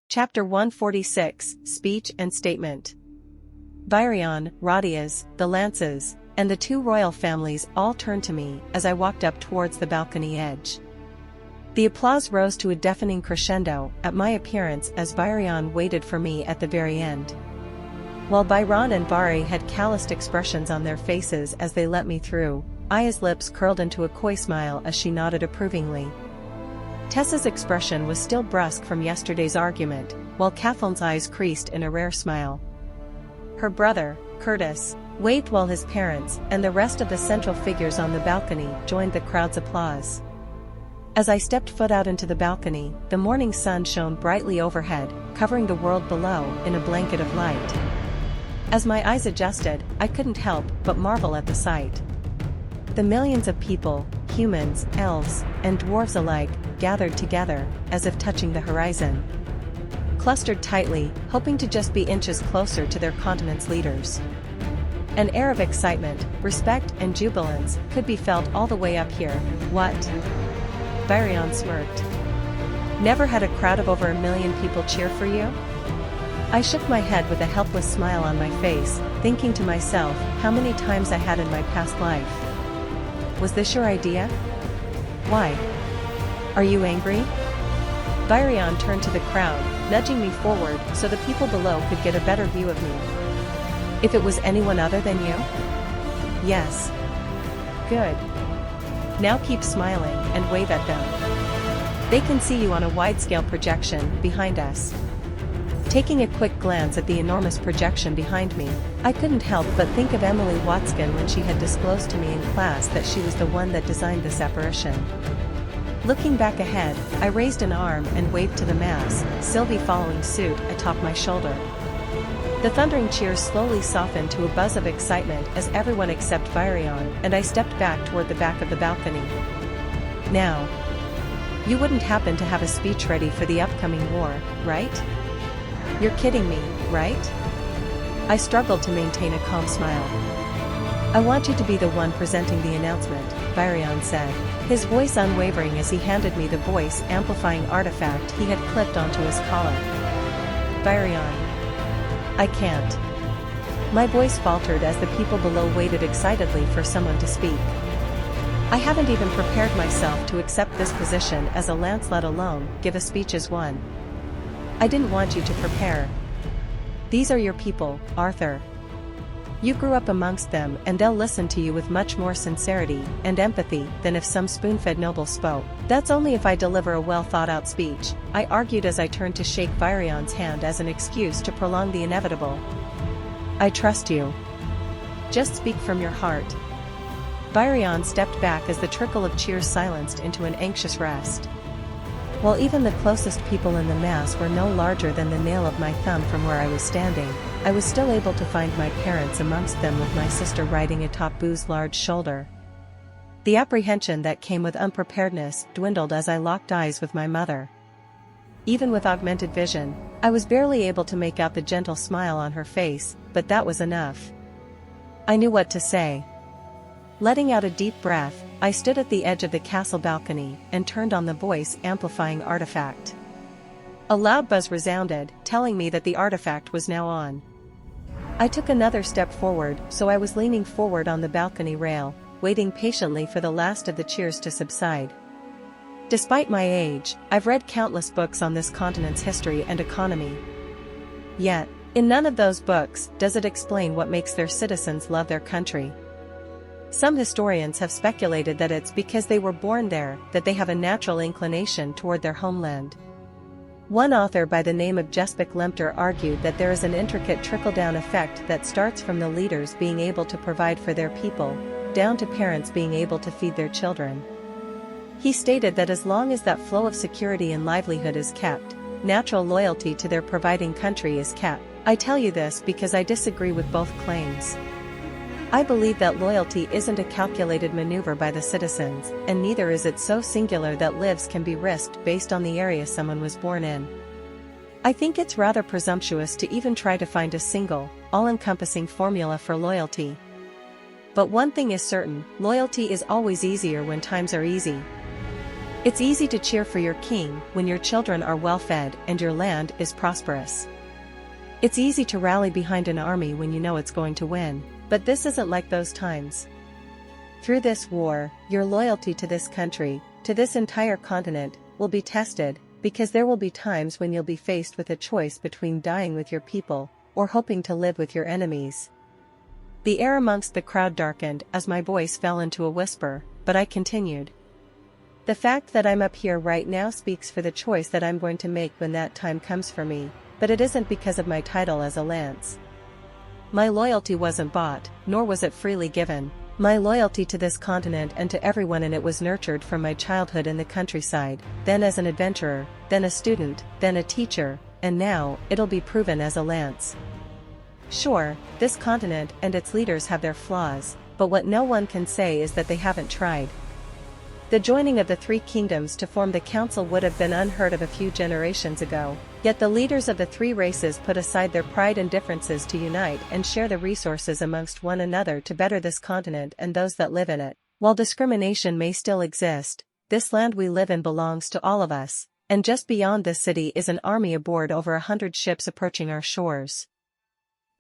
Chapter 146, Speech and Statement. Virion, Rhodias, the Lances, and the two royal families all turned to me as I walked up towards the balcony edge. The applause rose to a deafening crescendo at my appearance as Virion waited for me at the very end. While Byron and Vari had calloused expressions on their faces as they let me through, Aya's lips curled into a coy smile as she nodded approvingly. Tessa's expression was still brusque from yesterday's argument, while Kathleen's eyes creased in a rare smile. Her brother, Curtis, waved while his parents and the rest of the central figures on the balcony joined the crowd's applause. As I stepped foot out into the balcony, the morning sun shone brightly overhead, covering the world below in a blanket of light. As my eyes adjusted, I couldn't help but marvel at the sight. The millions of people, humans, elves, and dwarves alike, gathered together, as if touching the horizon. Clustered tightly, hoping to just be inches closer to their continent's leaders. An air of excitement, respect and jubilance could be felt all the way up here. What? Virion smirked. Never had a crowd of over 1 million people cheer for you? I shook my head with a helpless smile on my face, thinking to myself how many times I had in my past life. Was this your idea? Why? Are you angry? Virion turned to the crowd, nudging me forward so the people below could get a better view of me. If it was anyone other than you? Yes. Good. Now keep smiling and wave at them. They can see you on a wide-scale projection behind us. Taking a quick glance at the enormous projection behind me, I couldn't help but think of Emily Watskin when she had disclosed to me in class that she was the one that designed this apparition. Looking back ahead, I raised an arm and waved to the mass, Sylvie following suit atop my shoulder. The thundering cheers slowly softened to a buzz of excitement as everyone except Virion and I stepped back toward the back of the balcony. Now, you wouldn't happen to have a speech ready for the upcoming war, right? You're kidding me, right? I struggled to maintain a calm smile. I want you to be the one presenting the announcement, Virion said, his voice unwavering as he handed me the voice-amplifying artifact he had clipped onto his collar. Virion. I can't. My voice faltered as the people below waited excitedly for someone to speak. I haven't even prepared myself to accept this position as a lance, let alone give a speech as one. I didn't want you to prepare. These are your people, Arthur. You grew up amongst them and they'll listen to you with much more sincerity and empathy than if some spoon-fed noble spoke. That's only if I deliver a well-thought-out speech, I argued as I turned to shake Virion's hand as an excuse to prolong the inevitable. I trust you. Just speak from your heart. Virion stepped back as the trickle of cheers silenced into an anxious rest. While even the closest people in the mass were no larger than the nail of my thumb from where I was standing, I was still able to find my parents amongst them with my sister riding atop Boo's large shoulder. The apprehension that came with unpreparedness dwindled as I locked eyes with my mother. Even with augmented vision, I was barely able to make out the gentle smile on her face, but that was enough. I knew what to say. Letting out a deep breath, I stood at the edge of the castle balcony and turned on the voice-amplifying artifact. A loud buzz resounded, telling me that the artifact was now on. I took another step forward, so I was leaning forward on the balcony rail, waiting patiently for the last of the cheers to subside. Despite my age, I've read countless books on this continent's history and economy. Yet, in none of those books does it explain what makes their citizens love their country. Some historians have speculated that it's because they were born there that they have a natural inclination toward their homeland. One author by the name of Jespik Lemter argued that there is an intricate trickle-down effect that starts from the leaders being able to provide for their people, down to parents being able to feed their children. He stated that as long as that flow of security and livelihood is kept, natural loyalty to their providing country is kept. I tell you this because I disagree with both claims. I believe that loyalty isn't a calculated maneuver by the citizens, and neither is it so singular that lives can be risked based on the area someone was born in. I think it's rather presumptuous to even try to find a single, all-encompassing formula for loyalty. But one thing is certain, loyalty is always easier when times are easy. It's easy to cheer for your king when your children are well fed and your land is prosperous. It's easy to rally behind an army when you know it's going to win, but this isn't like those times. Through this war, your loyalty to this country, to this entire continent, will be tested, because there will be times when you'll be faced with a choice between dying with your people, or hoping to live with your enemies. The air amongst the crowd darkened as my voice fell into a whisper, but I continued. The fact that I'm up here right now speaks for the choice that I'm going to make when that time comes for me, but it isn't because of my title as a lance. My loyalty wasn't bought, nor was it freely given. My loyalty to this continent and to everyone in it was nurtured from my childhood in the countryside, then as an adventurer, then a student, then a teacher, and now, it'll be proven as a lance. Sure, this continent and its leaders have their flaws, but what no one can say is that they haven't tried. The joining of the three kingdoms to form the council would have been unheard of a few generations ago, yet the leaders of the three races put aside their pride and differences to unite and share the resources amongst one another to better this continent and those that live in it. While discrimination may still exist, this land we live in belongs to all of us, and just beyond this city is an army aboard over 100 ships approaching our shores.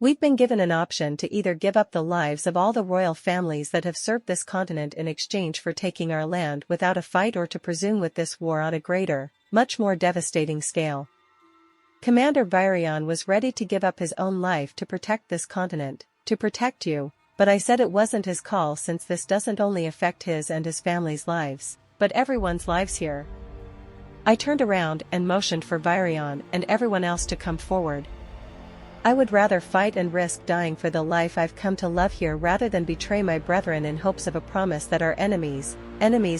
We've been given an option to either give up the lives of all the royal families that have served this continent in exchange for taking our land without a fight, or to presume with this war on a greater, much more devastating scale. Commander Virion was ready to give up his own life to protect this continent, to protect you, but I said it wasn't his call, since this doesn't only affect his and his family's lives, but everyone's lives here. I turned around and motioned for Virion and everyone else to come forward. I would rather fight and risk dying for the life I've come to love here rather than betray my brethren in hopes of a promise that our enemies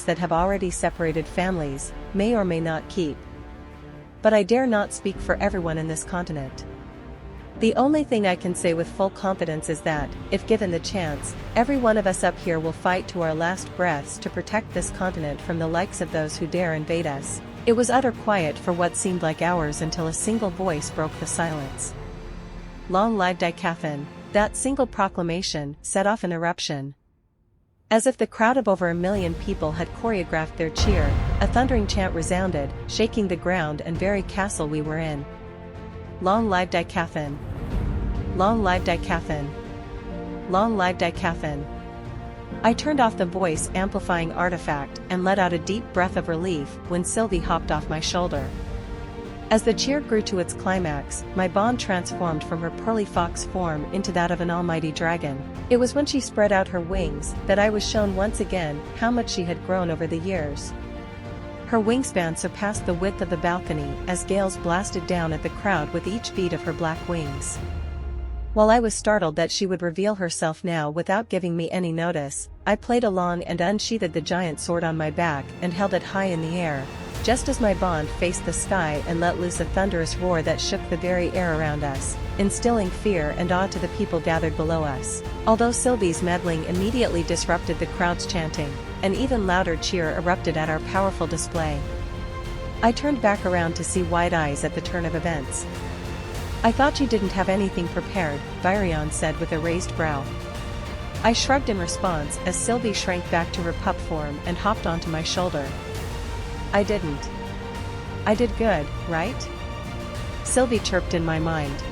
that have already separated families, may or may not keep. But I dare not speak for everyone in this continent. The only thing I can say with full confidence is that, if given the chance, every one of us up here will fight to our last breaths to protect this continent from the likes of those who dare invade us. It was utter quiet for what seemed like hours until a single voice broke the silence. Long live Decathlon! That single proclamation set off an eruption. As if the crowd of over 1 million people had choreographed their cheer, a thundering chant resounded, shaking the ground and very castle we were in. Long live Decathlon! Long live Decathlon! Long live Decathlon! I turned off the voice amplifying artifact and let out a deep breath of relief when Sylvie hopped off my shoulder. As the cheer grew to its climax, my bond transformed from her pearly fox form into that of an almighty dragon. It was when she spread out her wings that I was shown once again how much she had grown over the years. Her wingspan surpassed the width of the balcony as gales blasted down at the crowd with each beat of her black wings. While I was startled that she would reveal herself now without giving me any notice, I played along and unsheathed the giant sword on my back and held it high in the air, just as my bond faced the sky and let loose a thunderous roar that shook the very air around us, instilling fear and awe to the people gathered below us. Although Sylvie's meddling immediately disrupted the crowd's chanting, an even louder cheer erupted at our powerful display. I turned back around to see wide eyes at the turn of events. I thought you didn't have anything prepared, Virion said with a raised brow. I shrugged in response as Sylvie shrank back to her pup form and hopped onto my shoulder. I didn't. I did good, right? Sylvie chirped in my mind.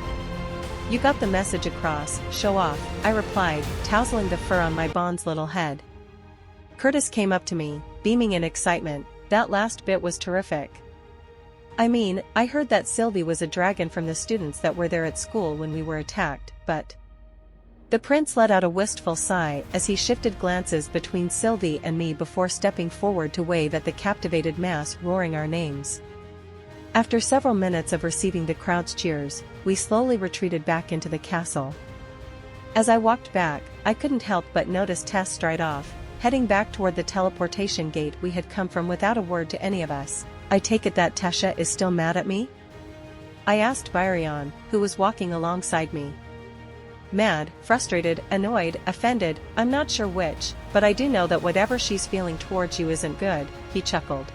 You got the message across, show off, I replied, tousling the fur on my bond's little head. Curtis came up to me, beaming in excitement. That last bit was terrific. I mean, I heard that Sylvie was a dragon from the students that were there at school when we were attacked, but... The prince let out a wistful sigh as he shifted glances between Sylvie and me before stepping forward to wave at the captivated mass roaring our names. After several minutes of receiving the crowd's cheers, we slowly retreated back into the castle. As I walked back, I couldn't help but notice Tess stride off, heading back toward the teleportation gate we had come from without a word to any of us. I take it that Tesha is still mad at me? I asked Virion, who was walking alongside me. Mad, frustrated, annoyed, offended, I'm not sure which, but I do know that whatever she's feeling towards you isn't good, he chuckled.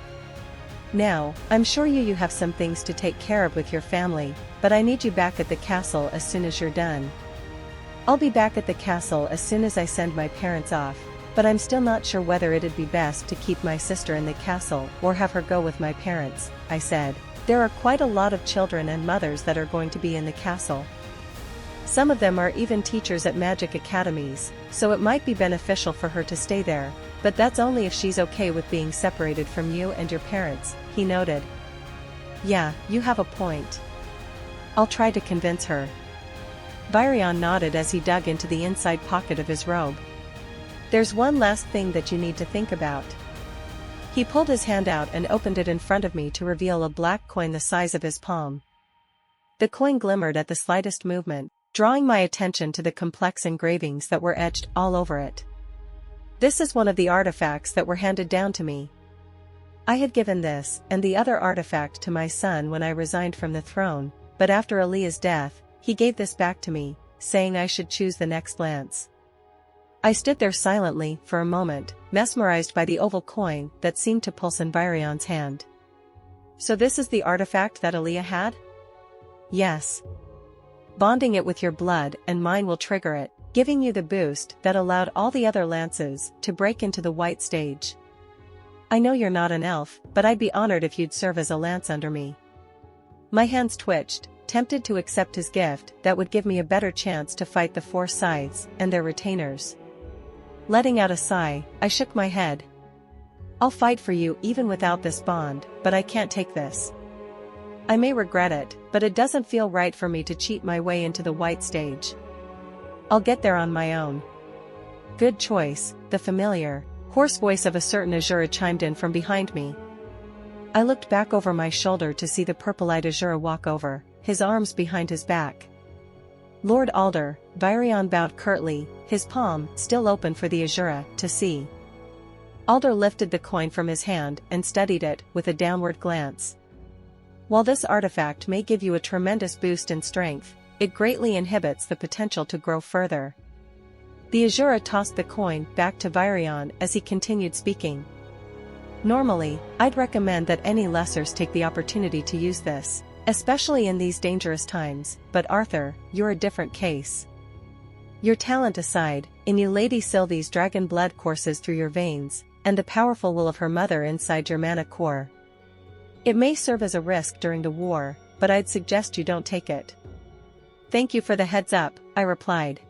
Now, I'm sure you have some things to take care of with your family, but I need you back at the castle as soon as you're done. I'll be back at the castle as soon as I send my parents off, But I'm still not sure whether it'd be best to keep my sister in the castle or have her go with my parents, I said. There are quite a lot of children and mothers that are going to be in the castle. Some of them are even teachers at magic academies, so it might be beneficial for her to stay there, but that's only if she's okay with being separated from you and your parents, he noted. Yeah, you have a point. I'll try to convince her. Byron nodded as he dug into the inside pocket of his robe. There's one last thing that you need to think about. He pulled his hand out and opened it in front of me to reveal a black coin the size of his palm. The coin glimmered at the slightest movement, drawing my attention to the complex engravings that were etched all over it. This is one of the artifacts that were handed down to me. I had given this and the other artifact to my son when I resigned from the throne, but after Aaliyah's death, he gave this back to me, saying I should choose the next lance. I stood there silently for a moment, mesmerized by the oval coin that seemed to pulse in Byron's hand. So this is the artifact that Aaliyah had? Yes. Bonding it with your blood and mine will trigger it, giving you the boost that allowed all the other lances to break into the white stage. I know you're not an elf, but I'd be honored if you'd serve as a lance under me. My hands twitched, tempted to accept his gift that would give me a better chance to fight the 4 scythes and their retainers. Letting out a sigh, I shook my head. I'll fight for you even without this bond, but I can't take this. I may regret it, but it doesn't feel right for me to cheat my way into the white stage. I'll get there on my own. Good choice, the familiar, hoarse voice of a certain Azura chimed in from behind me. I looked back over my shoulder to see the purple-eyed Azura walk over, his arms behind his back. Lord Alder, Byron bowed curtly, his palm still open for the Azura to see. Alder lifted the coin from his hand and studied it with a downward glance. While this artifact may give you a tremendous boost in strength, it greatly inhibits the potential to grow further. The Azura tossed the coin back to Byron as he continued speaking. Normally, I'd recommend that any lessers take the opportunity to use this, especially in these dangerous times, but Arthur, you're a different case. Your talent aside, in you Lady Sylvie's dragon blood courses through your veins, and the powerful will of her mother inside your mana core. It may serve as a risk during the war, but I'd suggest you don't take it. Thank you for the heads up, I replied.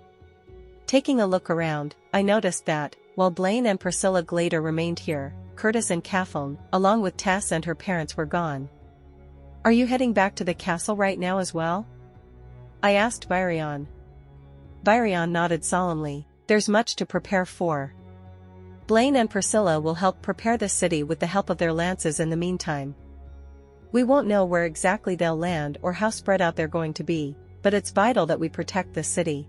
Taking a look around, I noticed that, while Blaine and Priscilla Glader remained here, Curtis and Kathleen, along with Tess and her parents were gone. Are you heading back to the castle right now as well? I asked Byron. Byron nodded solemnly. There's much to prepare for. Blaine and Priscilla will help prepare the city with the help of their lances in the meantime. We won't know where exactly they'll land or how spread out they're going to be, but it's vital that we protect the city.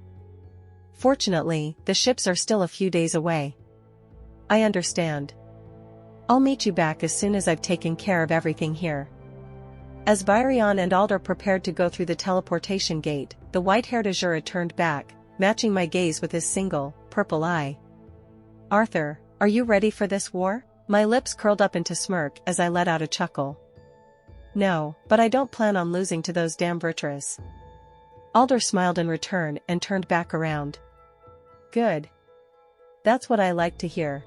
Fortunately, the ships are still a few days away. I understand. I'll meet you back as soon as I've taken care of everything here. As Byron and Alder prepared to go through the teleportation gate, the white-haired Azura turned back, matching my gaze with his single, purple eye. Arthur, are you ready for this war? My lips curled up into smirk as I let out a chuckle. No, but I don't plan on losing to those damn Vrutras. Alder smiled in return and turned back around. Good. That's what I like to hear.